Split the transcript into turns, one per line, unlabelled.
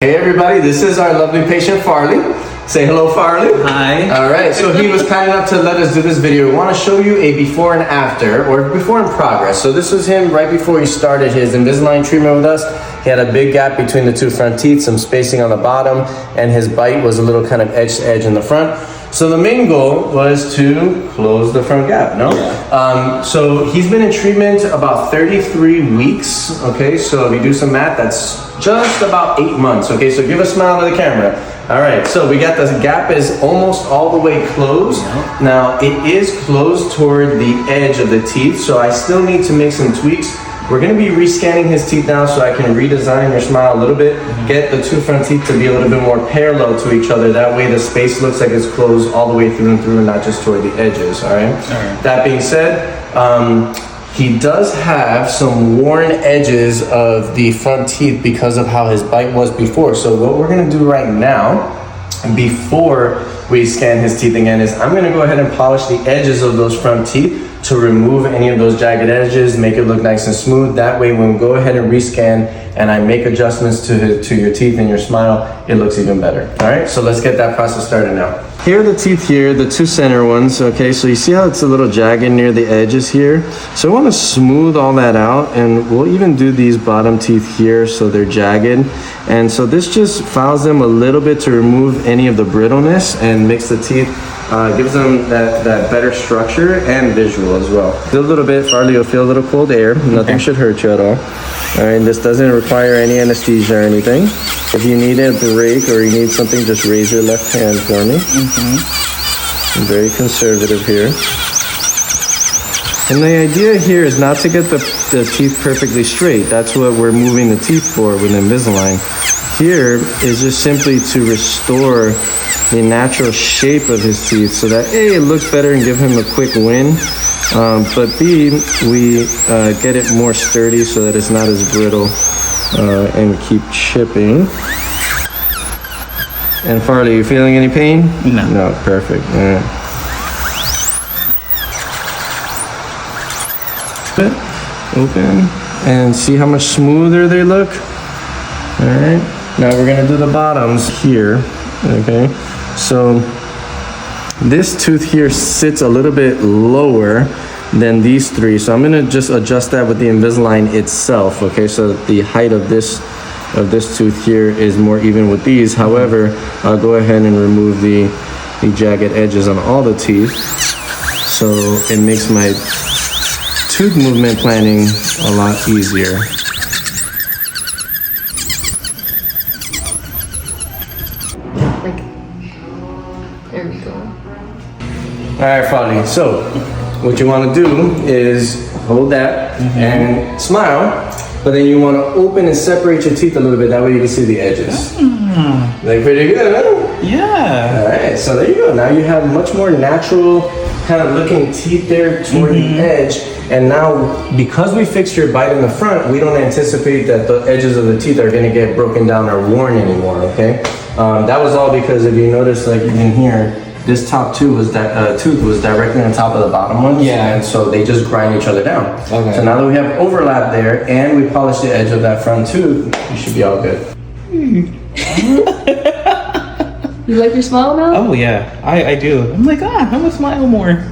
Hey everybody, this is our lovely patient Farley. Say hello, Farley.
Hi.
All right, so he was kind enough to let us do this video. We want to show you a before and after, or before in progress. So this was him right before he started his Invisalign treatment with us. He had a big gap between the two front teeth, some spacing on the bottom, and his bite was a little kind of edge to edge in the front. So the main goal was to close the front gap, no?
Yeah.
So he's been in treatment about 33 weeks, okay? So if you do some math, that's just about 8 months, okay? So give a smile to the camera. All right, so we got the gap is almost all the way closed.
Yeah.
Now it is closed toward the edge of the teeth, so I still need to make some tweaks. We're gonna be rescanning his teeth now so I can redesign your smile a little bit, get the two front teeth to be a little bit more parallel to each other. That way the space looks like it's closed all the way through and through and not just toward the edges, all right? That being said, he does have some worn edges of the front teeth because of how his bite was before. So what we're gonna do right now, before we scan his teeth again, is I'm gonna go ahead and polish the edges of those front teeth to remove any of those jagged edges, make it look nice and smooth. That way when we go ahead and rescan and I make adjustments to your teeth and your smile, it looks even better. All right, so let's get that process started now. Here are the teeth here, the two center ones, okay? So you see how it's a little jagged near the edges here? So I wanna smooth all that out, and we'll even do these bottom teeth here so they're jagged. And so this just files them a little bit to remove any of the brittleness and makes the teeth, gives them that better structure and visual as well. Do a little bit, Farley, you'll feel a little cold air. Nothing should hurt you at all. All right, this doesn't require any anesthesia or anything. If you need a break or you need something, just raise your left hand for me. I'm very conservative here. And the idea here is not to get the teeth perfectly straight. That's what we're moving the teeth for with Invisalign. Here is just simply to restore the natural shape of his teeth so that A, it looks better and give him a quick win, but B, we get it more sturdy so that it's not as brittle and keep chipping. And Farley, you feeling any pain?
No.
No, perfect. All right. Open and see how much smoother they look. All right, now we're gonna do the bottoms here. Okay, so this tooth here sits a little bit lower than these three, so I'm gonna just adjust that with the Invisalign itself. Okay, so the height of this tooth here is more even with these. However, I'll go ahead and remove the jagged edges on all the teeth, so it makes my tooth movement planning a lot easier.
Like, there we go.
All right, Farley, so what you want to do is hold that and smile, but then you want to open and separate your teeth a little bit. That way you can see the edges. Like pretty good, huh?
Yeah.
All right, so there you go. Now you have much more natural kind of looking teeth there toward the edge. And now, because we fixed your bite in the front, we don't anticipate that the edges of the teeth are gonna get broken down or worn anymore, okay? That was all because if you notice, like in here, this top tooth was directly on top of the bottom one.
Yeah.
And so they just grind each other down.
Okay.
So now that we have overlap there and we polish the edge of that front tooth, you should be all good.
You like your smile now?
Oh yeah, I do. I'm like, I'm gonna smile more.